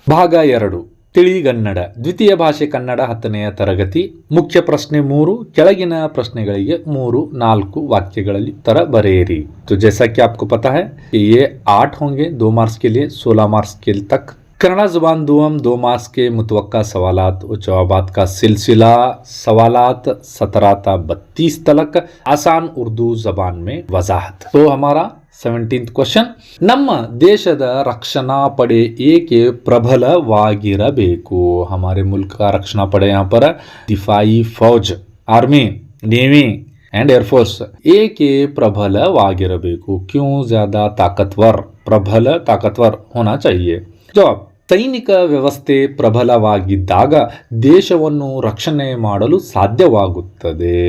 ಭಾಗ 2 ತಿಳಿಗನ್ನಡ ದ್ವಿತೀಯ ಭಾಷೆ ಕನ್ನಡ 10ನೆಯ ತರಗತಿ ಮುಖ್ಯ ಪ್ರಶ್ನೆ 3 ಕೆಳಗಿನ ಪ್ರಶ್ನೆಗಳಿಗೆ 3-4 वाक्यಗಳಲ್ಲಿ उत्तर बरेरी। तो जैसा कि आपको पता है कि ये 8 होंगे 2 मार्क्स के लिए 16 मार्क्स के तक। कन्नड़ा जुबान दुआम 2 मार्क्स के मुतवक्का सवालात और जवाबात का सिलसिला सवालात 17 ता 32 तलक आसान उर्दू जबान में वजाहत। तो हमारा 17th क्वेश्चन, ನಮ್ಮ ದೇಶದ रक्षणा पड़े ಏಕೆ ಪ್ರಬಲವಾಗಿರಬೇಕು। हमारे मुल्क का रक्षणा पड़े यहाँ पर दिफाई फौज आर्मी नेवी एंड एयरफोर्स ಏಕೆ ಪ್ರಬಲವಾಗಿರಬೇಕು, क्यों ज्यादा ताकतवर प्रबल ताकतवर होना चाहिए। जवाब, ಸೈನಿಕ ವ್ಯವಸ್ಥೆ ಪ್ರಬಲವಾಗಿದ್ದಾಗ ದೇಶವನ್ನು ರಕ್ಷಣೆ ಮಾಡಲು ಸಾಧ್ಯವಾಗುತ್ತದೆ।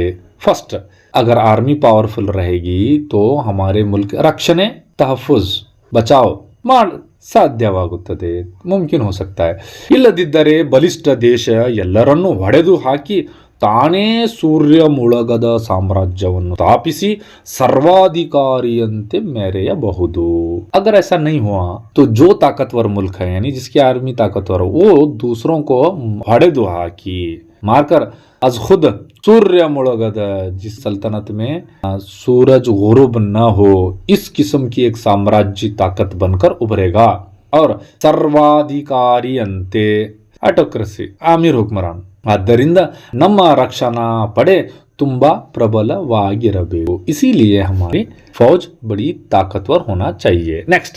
फर्स्ट, अगर आर्मी पावरफुल रहेगी तो हमारे मुल्क रक्षणे तहफुज बचाव ಮಾಡ ಸಾಧ್ಯವಾಗುತ್ತದೆ, ಮುಮ್ಕಿನ್ हो सकता है। ಇಲ್ಲದಿದ್ದರೆ ಬಲಿಷ್ಠ ದೇಶ ಎಲ್ಲರನ್ನೂ ಹೊಡೆದು ಹಾಕಿ ತಾನೇ ಸೂರ್ಯ ಮುಳುಗದ ಸಾಮ್ರಾಜ್ಯವನ್ನು ಸ್ಥಾಪಿಸಿ ಸರ್ವಾಧಿಕಾರಿಯಂತೆ ಮೆರೆಯಬಹುದು। अगर ऐसा नहीं हुआ तो जो ताकतवर मुल्क है यानी जिसकी आर्मी ताकतवर हो वो दूसरों को ಹೊಡೆದು ಹಾಕಿ मारकर आज खुद सूर्य मुಳುಗದ जिस सल्तनत में सूरज गुरूब न हो इस किस्म की एक साम्राज्य ताकत बनकर उभरेगा और सर्वाधिकारी अंते ऑटोक्रेसी आमिर हुक्मरान। ಆದ್ದರಿಂದ ನಮ್ಮ ರಕ್ಷಣಾ ಪಡೆ ತುಂಬಾ ಪ್ರಬಲವಾಗಿರಬೇಕು, इसीलिए हमारी फौज बड़ी ताकतवर होना चाहिए। नेक्स्ट,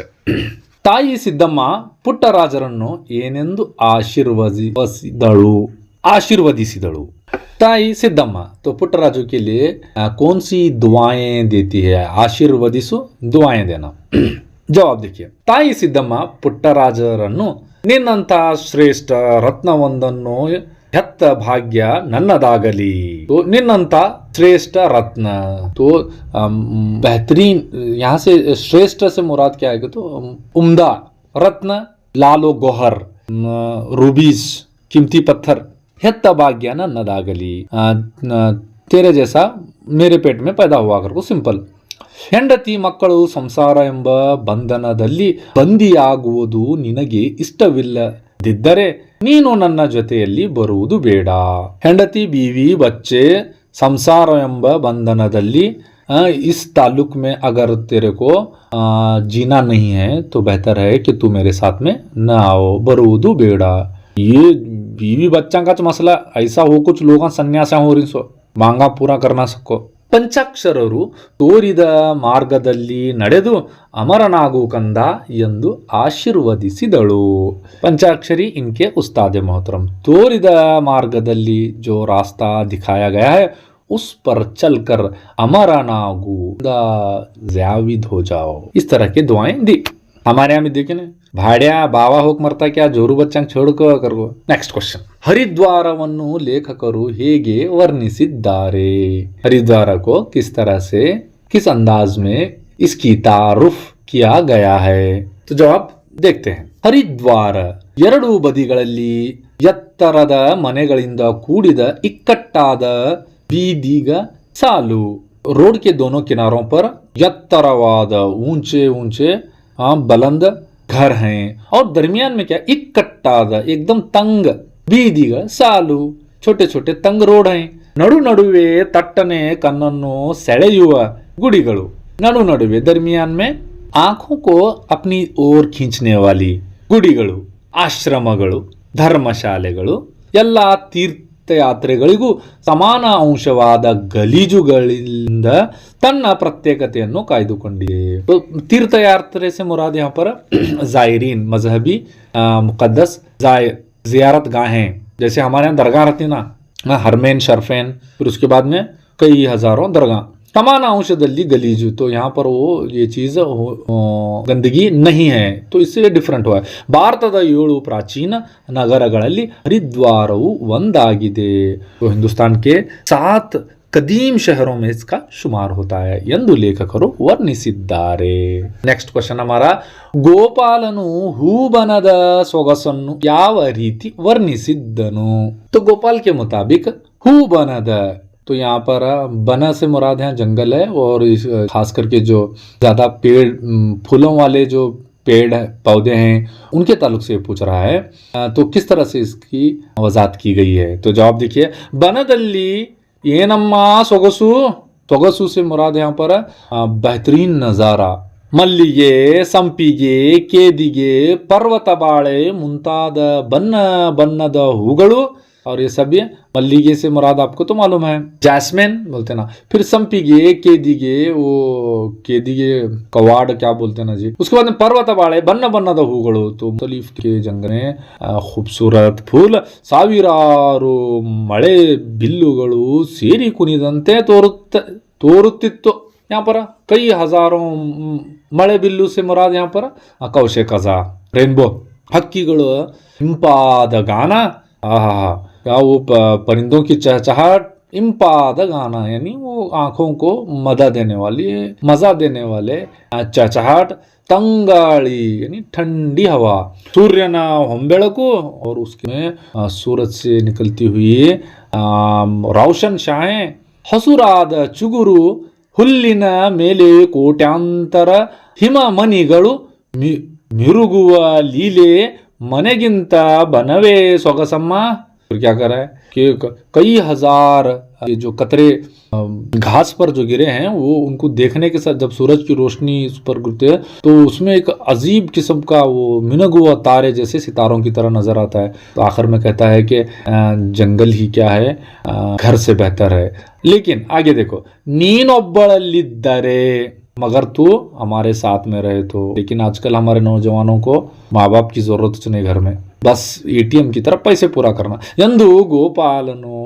ತಾಯಿ ಸಿದ್ದಮ್ಮ ಪುಟ್ಟರಾಜರನ್ನು ಏನೆಂದು ಆಶೀರ್ವದಿಸಿದಳು। ताई सिद्धम्मा तो पुट्टराजू के लिए कौन सी दुआएं देती है, आशीर्वदिसु दुआएं देना। जवाब देखिए, ताई सिद्धम्मा ಪುಟ್ಟರಾಜರನ್ನು ನಿನ್ನಂತ ಶ್ರೇಷ್ಠ ರತ್ನವೊಂದನ್ನು ಹೆತ್ತ ಭಾಗ್ಯ ನನ್ನದಾಗಲಿ। तो ನಿನ್ನಂತ श्रेष्ठ रत्न तो बेहतरीन, यहाँ से श्रेष्ठ से मुराद क्या है तो उम्दा रत्न, लालो गोहर, रूबीज कीमती पत्थर, ಹೆತ್ತ ಭಾಗ್ಯ ನನ್ನದಾಗಲಿ, तेरे जैसा मेरे पेट में पैदा हुआ करको सिंपल। ಹೆಂಡತಿ ಮಕ್ಕಳು ಸಂಸಾರ ಎಂಬ ಬಂಧನದಲ್ಲಿ ಬಂದಿಯಾಗುವುದು ನಿನಗೆ ಇಷ್ಟವಿಲ್ಲದಿದ್ದರೆ ನೀನು ನನ್ನ ಜೊತೆಯಲ್ಲಿ ಬರುವುದು ಬೇಡ। ಹೆಂಡತಿ बीवी बच्चे संसार ಎಂಬ ಬಂಧನದಲ್ಲಿ इस ताल्लुक में अगर तेरे को जीना नहीं है तो बेहतर है कि तू मेरे साथ में न आओ, बरुವುದು ಬೇಡ। ये बीवी बच्चा का मसला ऐसा हो, कुछ लोग सन्यास हो रही सो मांगा पूरा करना सको। ಪಂಚಾಕ್ಷರರು ತೋರಿದ ಮಾರ್ಗದಲ್ಲಿ ನಡೆದು ಅಮರನಾಗು ಕಂದ ಎಂದು ಆಶೀರ್ವದಿಸಿದಳು। पंचाक्षरी इनके उस्ताद मोहतरम, तोरिद मार्गदल्ली जो रास्ता दिखाया गया है उस पर चलकर अमरनागु जाविद हो जाओ, इस तरह की दुआएं दी। हमारे यहाँ भी देखे ना, भाड्या बावा होक मरता क्या जोरू बच्चा छोड़को करो। नेक्स्ट क्वेश्चन, हरिद्वारವನ್ನು ಲೇಖಕರು ಹೇಗೆ ವರ್ಣಿಸಿದ್ದಾರೆ। हरिद्वार को किस तरह से किस अंदाज में इसकी तारुफ किया गया है। तो जवाब देखते हैं। हरिद्वार ಎರಡು ಬದಿಗಳಲ್ಲಿ ಎತ್ತರದ ಮನೆಗಳಿಂದ ಕೂಡಿದ ಇಕ್ಕಟ್ಟಾದ ಬೀದಿಗ ಸಾಲು। रोड के दोनों किनारों पर ಎತ್ತರವಾದ ऊंचे ऊंचे बुलंद घर हैं और दरमियान में क्या इकट्टाದ एकदम तंग ಬೀದಿಗಳ ಸಾಲು, छोटे छोटे तंग रोड हैं। ನಡು ನಡುವೆ ತಟ್ಟನೆ ಕಣ್ಣನ್ನು ಸೆಳೆಯುವ ಗುಡಿಗಳು, ನಡು ನಡುವೆ दरमियान में आंखों को अपनी ओर खींचने वाली ಗುಡಿಗಳು, ಆಶ್ರಮಗಳು, ಧರ್ಮಶಾಲೆಗಳು, ಎಲ್ಲ ತೀರ್ಥಯಾತ್ರೆಗಳಿಗೂ ಸಮಾನ ಅಂಶವಾದ ಗಲೀಜುಗಳಿಂದ ತನ್ನ ಪ್ರತ್ಯೇಕತೆಯನ್ನು ಕಾಯ್ದುಕೊಂಡಿದೆ। तीर्थयात्रे से मुराद यहाँ पर जायरीन मजहबी मुकद्दस जियारत गाहें, जैसे हमारे यहाँ दरगाह रहती ना, हरमैन शरफैन, फिर उसके बाद में कई हजारों दरगाह। समान अंशदल्ली गलीजु, तो यहाँ पर वो ये चीज गंदगी नहीं है, तो इससे डिफरेंट हुआ है। ಭಾರತದ 7 ಪ್ರಾಚೀನ ನಗರಗಳಲ್ಲಿ ಹರಿದ್ವಾರವು ಒಂದಾಗಿದೆ। तो हिंदुस्तान के 7 कदीम शहरों में इसका शुमार होता है ಎಂದು ಲೇಖಕರು ವರ್ಣಿಸಿದ್ದಾರೆ। ನೆಕ್ಸ್ಟ್ ಕ್ವೆಶ್ಚನ್ हमारा, ಗೋಪಾಲನು ಹೂಬನದ ಸೊಗಸನ್ನು ಯಾವ ರೀತಿ ವರ್ಣಿಸಿದ್ದನು। तो गोपाल के मुताबिक हूबनद, तो यहाँ पर बना से मुराद है जंगल है, और खास करके जो ज्यादा पेड़ फूलों वाले जो पेड़ पौधे हैं उनके ताल्लुक से पूछ रहा है। तो किस तरह से इसकी वजाहत की गई है। तो जवाब देखिए, बनदल्ली ಏನಮ್ಮ ಸೊಗಸು, ಸೊಗಸು से मुराद यहाँ पर बेहतरीन नज़ारा, ಮಲ್ಲಿಗೆ, ಸಂಪಿಗೆ, ಕೇದಿಗೆ, ಪರ್ವತ ಬಾಳೆ ಮುಂತಾದ ಬಣ್ಣ ಬಣ್ಣದ ಹೂಗಳು। और ये सब ये मल्लिगे से मुराद आपको तो मालूम है, जैस्मिन बोलते ना। फिर संपिगे, केदिगे, वो केदिगे कवाड़ क्या बोलते ना जी। उसके बाद में पर्वत बाಳೆ बन्न बन्नದ ಹೂಗಳು। तो मुख्तलिफ के जंगले खूबसूरत फूल, ಸಾವಿರಾರು ಮಳೆ ಬಿಲ್ಲುಗಳು ಸೇರಿ ಕುಣಿದಂತೆ ತೋರುತ್ತಿತ್ತು। यहाँ पर कई हजारों मಳೆ बिल्लू से मुराद यहाँ पर कौशे कजा, रेनबो, हक्कीಗಳು हिंपाद गाना, आहा क्या वो परिंदों की चहचहाट, इम्पाद गाना यानी वो आंखों को मजा देने वाले चहचहाट, ತಂಗಾಳಿ यानी ठंडी हवा, सूर्यನ ಹೊಂಬೆಳಕು और उसमें सूरज से निकलती हुई रोशन शाहें, ಹಸುರಾದ ಚುಗುರು, ಹುಲ್ಲಿನ ಮೇಲೆ ಕೋಟ್ಯಾಂತರ ಹಿಮಮಣಿಗಳು, ಮಿರುಗುವ ಲೀಲೆ, ಮನೆಗಿಂತ ಬನವೇ ಸೊಗಸಮ್ಮ। फिर क्या कर रहा है कि कई हजार ये जो कतरे घास पर जो गिरे हैं वो उनको देखने के साथ जब सूरज की रोशनी उस पर गिरती है तो उसमें एक अजीब किस्म का वो मिनग हुआ तारे जैसे सितारों की तरह नजर आता है। तो आखिर में कहता है कि जंगल ही क्या है, घर से बेहतर है। लेकिन आगे देखो, नीनोब्बळಲ್ಲಿದ್ದರೆ, मगर तू हमारे साथ में रहे तो। लेकिन आजकल हमारे नौजवानों को माँ बाप की जरूरत नहीं, घर में बस एटीएम की तरफ पैसे पूरा करना ಎಂದು ಗೋಪಾಲನು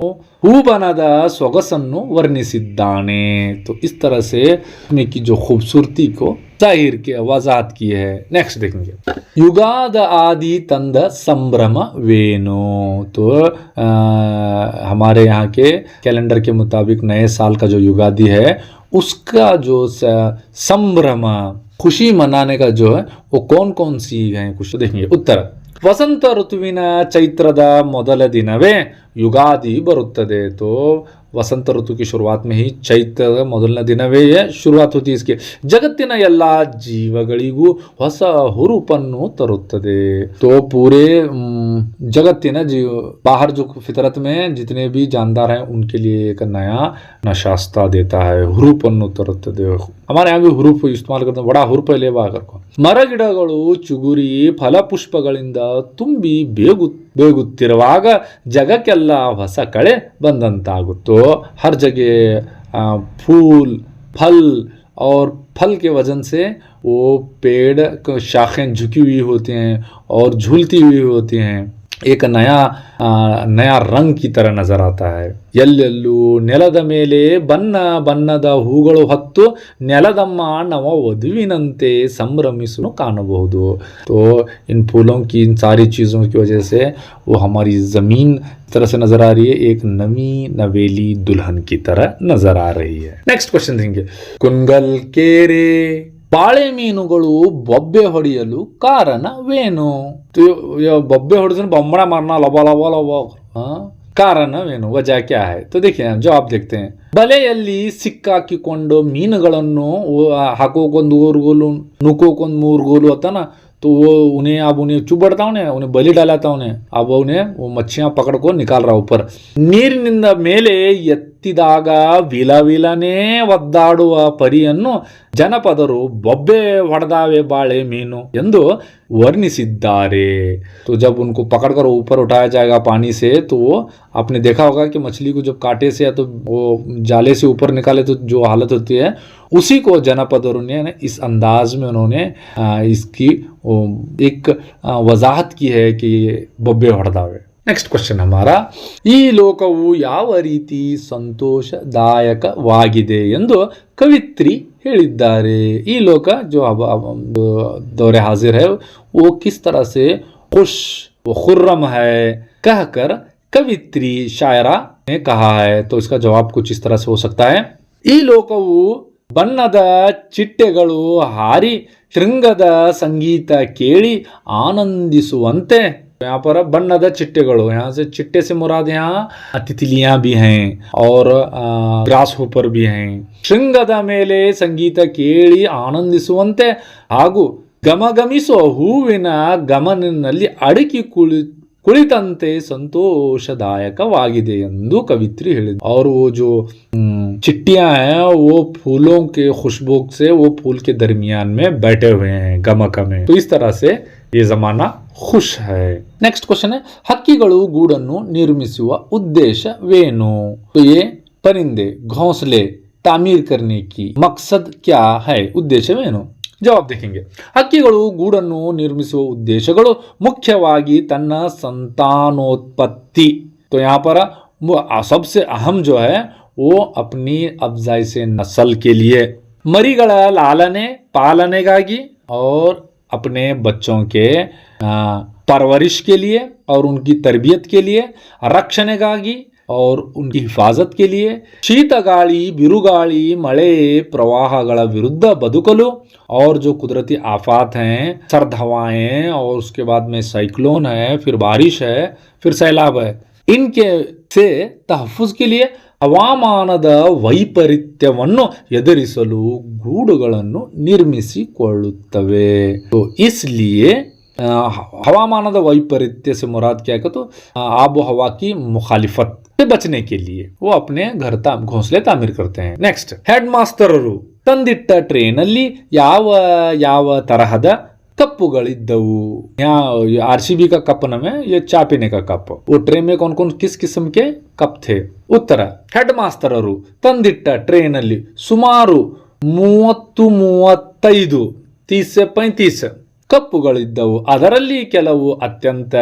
ಹೂಬನದ ಸೊಗಸನ್ನು ವರ್ಣಿಸಿದ್ದಾನೆ। तो इस तरह से उसमें की जो खूबसूरती को जाहिर की वजाहत की है। नेक्स्ट देखेंगे, युगाद आदि तंद संभ्रम वेनो। तो हमारे यहाँ के कैलेंडर के मुताबिक नए साल का जो युगादि है उसका जो संभ्रम खुशी मनाने का जो है वो कौन कौन सी है खुशी देखेंगे। उत्तर, ವಸಂತ ಋತುವಿನ ಚೈತ್ರದ ಮೊದಲ ದಿನವೇ ಯುಗಾದಿ ಬರುತ್ತದೆ। तो वसंत ऋतु की शुरुआत में ही चैत्र ಮೊದಲನೇ ದಿನವೇ ಶುರುವಾತ್ होती है इसके। ಜಗತ್ತಿನ ಎಲ್ಲ ಜೀವಗಳಿಗೂ ಹೊಸ ಹುರುಪನ್ನು ತರುತ್ತದೆ। तो पूरे जगತ್ತಿನ बाहर जो फितरत में जितने भी जानदार हैं उनके लिए एक नया नशास्ता देता है, ಹುರುಪನ್ನು ತರುತ್ತದೆ। हमारे यहाँ भी ಹುರುಪ್ इस्तेमाल करते हैं, बड़ा ಹುರುಪ लेवा करको। ಮರಗಿಡಗಳು ಚುಗುರಿ ಫಲಪುಷ್ಪಗಳಿಂದ ತುಂಬಿ ಬೇಗುತ್ತಿರುವಾಗ ಜಗಕ್ಕೆಲ್ಲ ಹೊಸ ಕಳೆ ಬಂದಂತಾಗುತ್ತೋ। हर जगह फूल फल और फल के वजन से वो पेड़ शाखें झुकी हुई होती हैं और झूलती हुई होती हैं, एक नया रंग की तरह नजर आता है। ಎಲ್ಲೆಲ್ಲೂ ನೆಲದ ಮೇಲೆ ಬಣ್ಣ ಬಣ್ಣದ ಹೂಗಳು ಹೊತ್ತು ನೆಲದಮ್ಮ ನವ ವಧುವಿನಂತೆ ಸಂಭ್ರಮಿಸಲು ಕಾಣಬಹುದು। तो इन फूलों की इन सारी चीज़ों की वजह से वो हमारी ज़मीन तरह से नजर आ रही है, एक नवी नवेली दुल्हन की तरह नजर आ रही है। नेक्स्ट क्वेश्चन देंगे, कुंगल केरे ಬಾಳೆ ಮೀನುಗಳು ಬೊಬ್ಬೆ ಹೊಡೆಯಲು ಕಾರಣವೇನು। तो बब्बे ಹೊಡೆದ್ರೆ बम्बड़ा मारना लबा लबा लबा, ಕಾರಣವೇನು, वजह क्या है। तो देखिए जवाब देखते हैं। ಬಲೆಯಲ್ಲಿ ಸಿಕ್ಕಾಕಿಕೊಂಡು ಮೀನುಗಳನ್ನು ಹಾಕೋಕೊಂದು ಊರುಗೋಲು ನುಕ್ಕೋಕೊಂದು ಮೂರುಗೋಲು ಅತನ, तो वो उन्हें चुबड़ता उन्हें बलि डालाता अब उन्हें वो मच्छियां पकड़ को निकाल रहा ऊपर। ನೀರಿನಿಂದ ಮೇಲೆ ಎತ್ತಿದಾಗ ವಿಲವಿಲನೆ ಒದ್ದಾಡುವ ಪರಿಯನ್ನು ಜನಪದರು ಬೊಬ್ಬೆ ಹೊಡೆದಾವೆ ಬಾಳೆ ಮೀನು ಎಂದು वर्णिसिद्धारे। तो जब उनको पकड़कर ऊपर उठाया जाएगा पानी से तो आपने देखा होगा कि मछली को जब कांटे से या तो वो जाले से ऊपर निकाले तो जो हालत होती है उसी को जनपदों ने इस अंदाज में उन्होंने इसकी एक वजाहत की है कि बब्बे ಹೊಡೆದಾವೆ। ನೆಕ್ಸ್ಟ್ ಕ್ವೆಶ್ಚನ್ ಹಮಾರಾ, ಈ ಲೋಕವು ಯಾವ ರೀತಿ ಸಂತೋಷದಾಯಕವಾಗಿದೆ ಎಂದು ಕವಿತ್ರಿ ಹೇಳಿದ್ದಾರೆ। ಈ ಲೋಕ जो दौरे हाजिर है वो किस तरह से खुश व खुर्रम है कहकर कवित्री शायरा ने कहा है। तो इसका जवाब कुछ इस तरह से हो सकता है, ಈ ಲೋಕವು ಬಣ್ಣದ ಚಿಟ್ಟೆಗಳು ಹಾರಿ ಶೃಂಗದ ಸಂಗೀತ ಕೇಳಿ ಆನಂದಿಸುವಂತೆ। यहाँ पर बन्नद चिट्टेगड़ो, यहाँ से चिट्टे से मुराद यहाँ तितलियां भी हैं और ग्रास होपर भी हैं। ಶೃಂಗದ ಮೇಲೆ ಸಂಗೀತ ಕೇಳಿ ಆನಂದಿಸುವಂತೆ ಹಾಗೂ ಗಮಗಮಿಸೋ ಹೂವಿನ ಗಮನಿನಲ್ಲಿ ಅಡಕಿ ಕುಳಿತಂತೆ संतोषदायकवाಗಿದೆ ಎಂದು कवित्री ಹೇಳಿದ್ರು। और वो जो चिट्टियां हैं वो फूलों के खुशबू से वो फूल के दरमियान में बैठे हुए हैं गमक में। तो इस तरह से ये जमाना खुश है। नेक्स्ट क्वेश्चन है हक्किಗಳು ಗೂಡನ್ನು ನಿರ್ಮಿಸುವ ಉದ್ದೇಶವೇನು? तो ये परिंदे घोंसले तामीर करने की मकसद क्या है? ಉದ್ದೇಶವೇನು? ಜವಾಬ್ देखेंगे। ಹಕ್ಕಿಗಳು ಗೂಡನ್ನು ನಿರ್ಮಿಸುವ ಉದ್ದೇಶಗಳು ಮುಖ್ಯವಾಗಿ ತನ್ನ संतानोत्पत्ति। तो यहाँ पर सबसे अहम जो है वो अपनी अफजाई से नस्ल के लिए, ಮರಿಗಳ लालने पालनेಗಾಗಿ और अपने बच्चों के परवरिश के लिए और उनकी तरबियत के लिए, रक्षणೆಗಾಗಿ और उनकी हिफाजत के लिए, शीतगाಳಿ बिरुगाಳಿ मಳೆ प्रवाहಗಳ विरुद्ध बदुकಲು और जो कुदरती आफात हैं, सर्द हवाएं और उसके बाद में साइक्लोन है, फिर बारिश है, फिर सैलाब है, इनके से तहफ़ुज़ के लिए ಹವಾಮಾನದ ವೈಪರೀತ್ಯವನ್ನು ಎದುರಿಸಲು ಗೂಡುಗಳನ್ನು ನಿರ್ಮಿಸಿಕೊಳ್ಳುತ್ತವೆ। तो इसलिए हवामानद वैपरीत्य से मुराद क्या है? तो आबो हवा की मुखालिफत से बचने के लिए वो अपने घर घोंसले तामीर करते हैं। नेक्स्ट हेड ಮಾಸ್ಟರರು ತಂದಿಟ್ಟ ಟ್ರೇನಲ್ಲಿ ಯಾವ ಯಾವ ತರಹದ ಕಪ್ಪುಗಳಿದ್ದವು? यहाँ आरसीबी का कप नाम है, ये चाय पीने का कप। वो ट्रे में कौन कौन किस किस्म के कप थे? उत्तर हेड ಮಾಸ್ಟರರು ತಂದಿಟ್ಟ ಟ್ರೇನಲ್ಲಿ ಸುಮಾರು 30-35 30-35 ಕಪ್ಪುಗಳಿದ್ದವು। ಅದರಲ್ಲಿ ಕೆಲವು ಅತ್ಯಂತ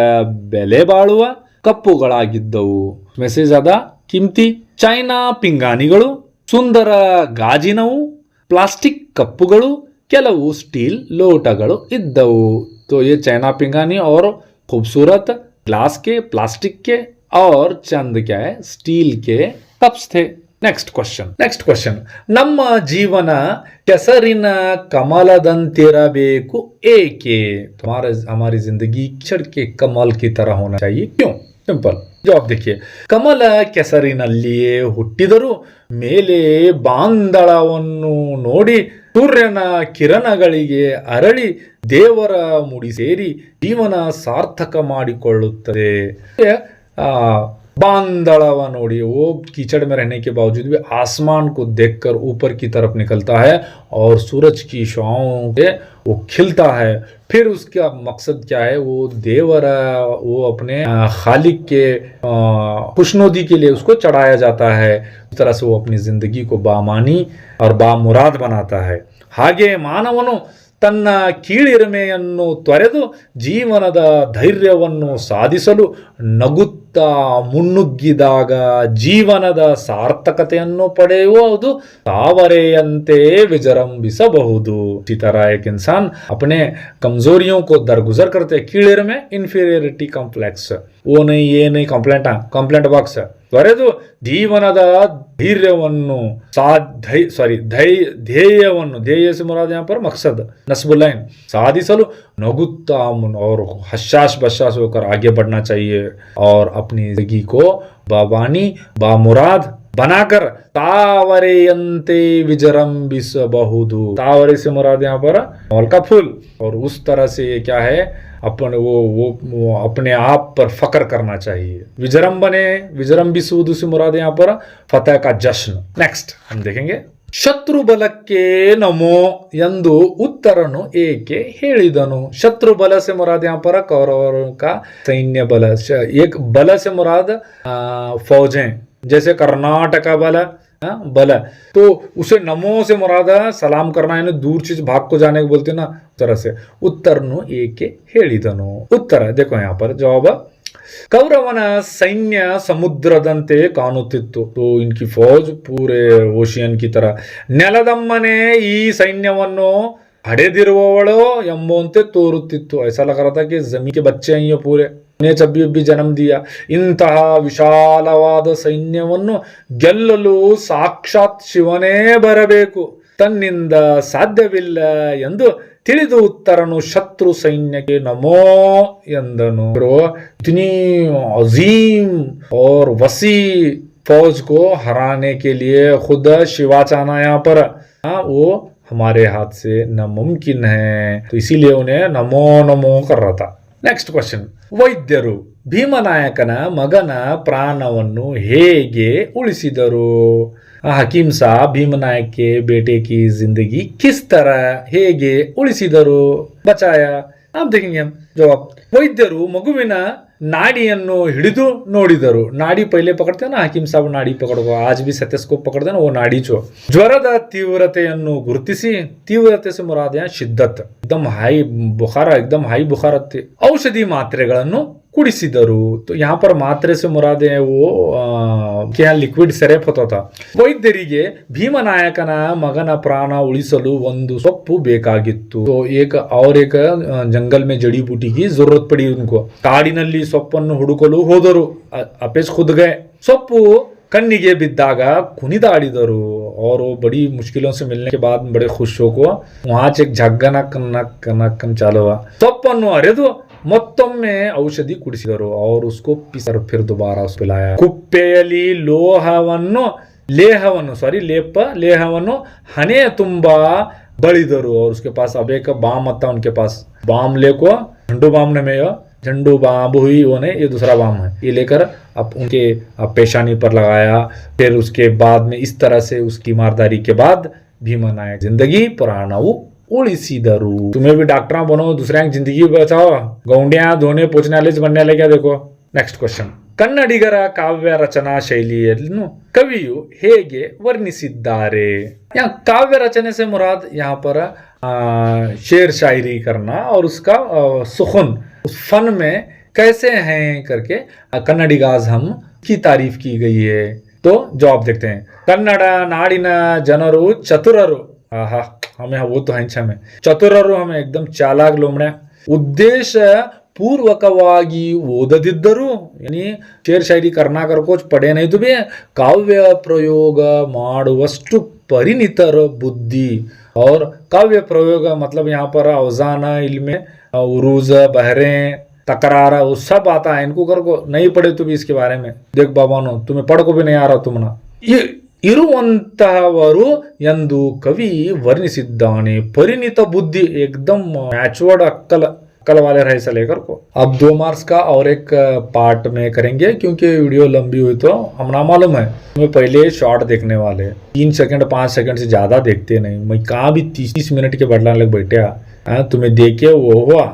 ಬೆಲೆ ಬಾಳುವ ಕಪ್ಪುಗಳಾಗಿದ್ದವು। ಮೆಸೇಜ್ ಆದ ಕಿಮ್ತಿ ಚೈನಾ ಪಿಂಗಾಣಿಗಳು, ಸುಂದರ ಗಾಜಿನವು, ಪ್ಲಾಸ್ಟಿಕ್ ಕಪ್ಪುಗಳು, ಕೆಲವು ಸ್ಟೀಲ್ ಲೋಟಗಳು ಇದ್ದವು। तो ये चाइना पिंगानी और खूबसूरत ग्लास के, प्लास्टिक के और चंद क्या है स्टील के कप्स थे। नेक्स्ट क्वेश्चन ನಮ್ಮ ಜೀವನ ಕೆಸರಿನ ಕಮಲದಂತಿರಬೇಕು ಏಕೆ? हमारी जिंदगी कीचड़ के कमल की तरह होना चाहिए, क्यों? सिंपल जवाब देखिए। ಕಮಲ ಕೆಸರಿನಲ್ಲಿಯೇ ಹುಟ್ಟಿದರೂ ಮೇಲೆ ಬಾಂದಳವನ್ನು ನೋಡಿ ಸೂರ್ಯನ ಕಿರಣಗಳಿಗೆ ಅರಳಿ ದೇವರ ಮುಡಿ ಸೇರಿ ಜೀವನ ಸಾರ್ಥಕ ಮಾಡಿಕೊಳ್ಳುತ್ತದೆ। बांदड़वा नोड़ी वो कीचड़ में रहने के बावजूद भी आसमान को देखकर ऊपर की तरफ निकलता है और सूरज की छाओं से वो खिलता है। फिर उसका मकसद क्या है? वो देवर वो अपने खालिक के खुशनुदी के लिए उसको चढ़ाया जाता है। इस तरह से वो अपनी जिंदगी को बामानी और बामुराद बनाता है। ಹಾಗೆ ಮಾನವನು ತನ್ನ ಕೀಳಿರಿಮೆಯನ್ನು ತೊರೆದು ಜೀವನದ ಧೈರ್ಯವನ್ನು ಸಾಧಿಸಲು ನಗುತ್ತಾ ಮುನ್ನುಗ್ಗಿದಾಗ ಜೀವನದ ಸಾರ್ಥಕತೆಯನ್ನು ಪಡೆಯುವುದು ತಾವರೆಯಂತೆ ವಿಜೃಂಭಿಸಬಹುದು। इसी तरह एक इंसान अपने कमजोरियों को दरगुजर करते कीಳಿರಿಮೆ इन्फीरियरिटी कॉम्प्लेक्स वो नहीं ये नहीं कंप्लेंट बॉक्स ತೊರೆದು ಜೀವನದ ಧೈರ್ಯವನ್ನು ಧ್ಯೇಯವನ್ನು ಧ್ಯೇಯ से मुराद यहाँ पर मकसद नस्बुल्लाइन साधिसलु नगुत्ता और हशाश बशाश होकर आगे बढ़ना चाहिए और अपनी जिंदगी को बाबानी बामुराद बनाकर तावरेयंते विजृंभिसಬಹುದು। तावरे से मुराद यहाँ पर कमल का फूल और उस तरह से ये क्या है अपने वो अपने आप पर फक्र करना चाहिए। विजृंभिಸುವುದು से मुराद यहाँ पर फतेह का जश्न। नेक्स्ट हम देखेंगे ಶತ್ರು ಬಲಕ್ಕೆ ನಮೋ ಎಂದು ಉತ್ತರನು ಏಕೆ ಹೇಳಿದನು? ಶತ್ರು ಬಲ से मुराद यहाँ पर कौरवों का सैन्य बल। एक बल से मुराद फौजें, जैसे कर्नाटक बल तो उसे नमो से मुराद सलाम करना, यानी दूर चीज भाग को जाने को बोलते ना, तरह से उत्तरनु ಏಕೆ ಹೇಳಿದನು? उत्तर देखो यहाँ पर जवाब कौरवನ सैन्य समुद्रದಂತೆ ಕಾಣುತ್ತಿತ್ತು। तो इनकी फौज पूरे ओशियन की तरह ನೆಲದಮ್ಮನೆ ಈ ಸೈನ್ಯವನ್ನು ಹಡೆದಿರುವವಳು ಎಂಬಂತೆ ತೋರುತ್ತಿತ್ತು। ऐसा लग रहा था कि जमीन के बच्चे हैं ये पूरे, ने भी जन्म दिया। ಇಂತಹ ವಿಶಾಲವಾದ ಸೈನ್ಯವನ್ನು ಗೆಲ್ಲಲು ಸಾಕ್ಷಾತ್ ಶಿವನೇ ಬರಬೇಕು, ತನ್ನಿಂದ ಸಾಧ್ಯವಿಲ್ಲ ಎಂದು ತಿಳಿದು उत्तरनु शत्रु सैन्य के नमो यंदनु। इतनी अजीम और वसी फौज को हराने के लिए खुद शिवाचाना यहाँ पर वो हमारे हाथ से नामुमकिन है, तो इसीलिए उन्हें नमो नमो कर रहा था. Next question. ವೈದ್ಯರು ಭೀಮನಾಯಕನ ಮಗನ ಪ್ರಾಣವನ್ನು ಹೇಗೆ ಉಳಿಸಿದರು? हकीम साहब भीम नायक के बेटे की जिंदगी किस तरह ಹೇಗೆ ಉಳಿಸಿದರು, ಬಚಾಯ? आप देखेंगे हम जवाब. ವೈದ್ಯರು ಮಗುವಿನ ನಾಡಿಯನ್ನು ಹಿಡಿದು ನೋಡಿದರು. ನಾಡಿ ಪೈಲೆ ಪಕಡ್ತೇವೆ ನಾ, ಹಕೀಮ್ ಸಾಬ್ ನಾಡಿ ಪಕಡ್ಕೋ, आज भी स्टेथोस्कोप पकड़ते हैं ना, वो नाड़ी चो. ಜ್ವರದ ತೀವ್ರತೆಯನ್ನು ಗುರುತಿಸಿ, ತೀವ್ರತೆ से मुराद है शिद्दत, एकदम हाई बुखार, एकदम हाई बुखार थी. ಔಷಧಿ ಮಾತ್ರೆಗಳನ್ನು ಕುಡಿಸಿದರು. तो यहाँ पर ಮಾತ್ರೆ से मुराद है वो क्या लिक्विड सिरप होता था. ವೈದ್ಯರಿಗೆ ಭೀಮನಾಯಕನ ಮಗನ ಪ್ರಾಣ ಉಳಿಸಲು ಒಂದು ಸೊಪ್ಪು ಬೇಕಾಗಿತ್ತು. तो एक और एक जंगल में जड़ी बूटी की जरूरत पड़ी उनको. ಕಾಡಿನಲ್ಲಿ ಸೊಪ್ಪನ್ನು ಹುಡುಕಲು ಹೋದರು. ಅಪೇಸ್ ಖುದ್ ಗए. ಸೊಪ್ಪು ಕಣ್ಣಿಗೆ ಬಿದ್ದಾಗ ಕುಣಿದಾಡಿದರು. और वो बड़ी मुश्किलों से मिलने के बाद बड़े खुश होको वहां से झग्गनक नक नक चालू हुआ. ಸೊಪ್ಪನ್ನು ಅರೆದು ಮತ್ತೊಮ್ಮೆ ಔಷಧಿ ಕುಡಿಸಿದರು. और उसको पिसर फिर दोबारा उस पिलाया. ಕುಪ್ಪೆಯಲ್ಲಿ ಲೇಹವನ್ನು ಹಣೆ ತುಂಬಾ ಬಳಿದರು. और उसके पास अब एक बाम आता उनके पास. बाम लेको झंडू बाम ने में झंडू बाम हुई वो ने, ये दूसरा बाम है, ये लेकर अब उनके पेशानी पर लगाया. फिर उसके बाद में इस तरह से उसकी मारदारी के बाद भीमनायक जिंदगी प्राणವು उड़ीसीदरू. तुम्हें भी डॉक्टर बनो, दूसरे की जिंदगी बचाओ, गौंडिया धोने पोछने वाले बनने वाले क्या. देखो नेक्स्ट क्वेश्चन. ಕನ್ನಡಿಗರ ಕಾವ್ಯ ರಚನಾ ಶೈಲಿಯನ್ನು ಕವಿಯು ಹೇಗೆ ವರ್ಣಿಸಿದ್ದಾರೆ? यहाँ काव्य रचने से मुराद यहाँ पर शेर शायरी करना और उसका सुखन, उस फन में कैसे हैं करके कन्नडिगाज हम की तारीफ की गई है. तो जवाब देखते हैं. कन्नड़ नाडिन जनरू चतुरರು. आहा, हमें वो तो है हमें चतुरರು, हमें एकदम चालाक लोमड़े. उद्देश्य पूर्वकವಾಗಿ ಓದದಿದ್ದರು, यानी शेर शायरी करना कर कुछ पढ़े नहीं तो भी काव्य प्रयोग ಮಾಡುವಷ್ಟು ಪರಿಣಿತರ बुद्धि. और काव्य प्रयोग मतलब यहाँ पर अवजान इल्म उरूज बहरे तकरार वो सब आता है. इनको कर को नहीं पढ़े तो भी इसके बारे में देख बाबानो, तुम्हें पढ़ को भी नहीं आ रहा तुमना. ಇರುವಂತಹವರು ಎಂದು ಕವಿ ವರ್ಣಿಸಿದ್ದಾನೆ. ಪರಿಣಿತ बुद्धि, एकदम मैच्योर्ड अक्कल वाले रहे से लेकर को. अब 2 मार्क्स का और एक पार्ट में करेंगे क्योंकि वीडियो लंबी हुई तो हम ना मालूम है. मैं पहले शॉर्ट देखने वाले 3 सेकंड 5 सेकंड से ज्यादा देखते नहीं. मैं कहाँ भी 30 मिनट के बढ़लाने लग बैठे. तुम्हें देखे वो हुआ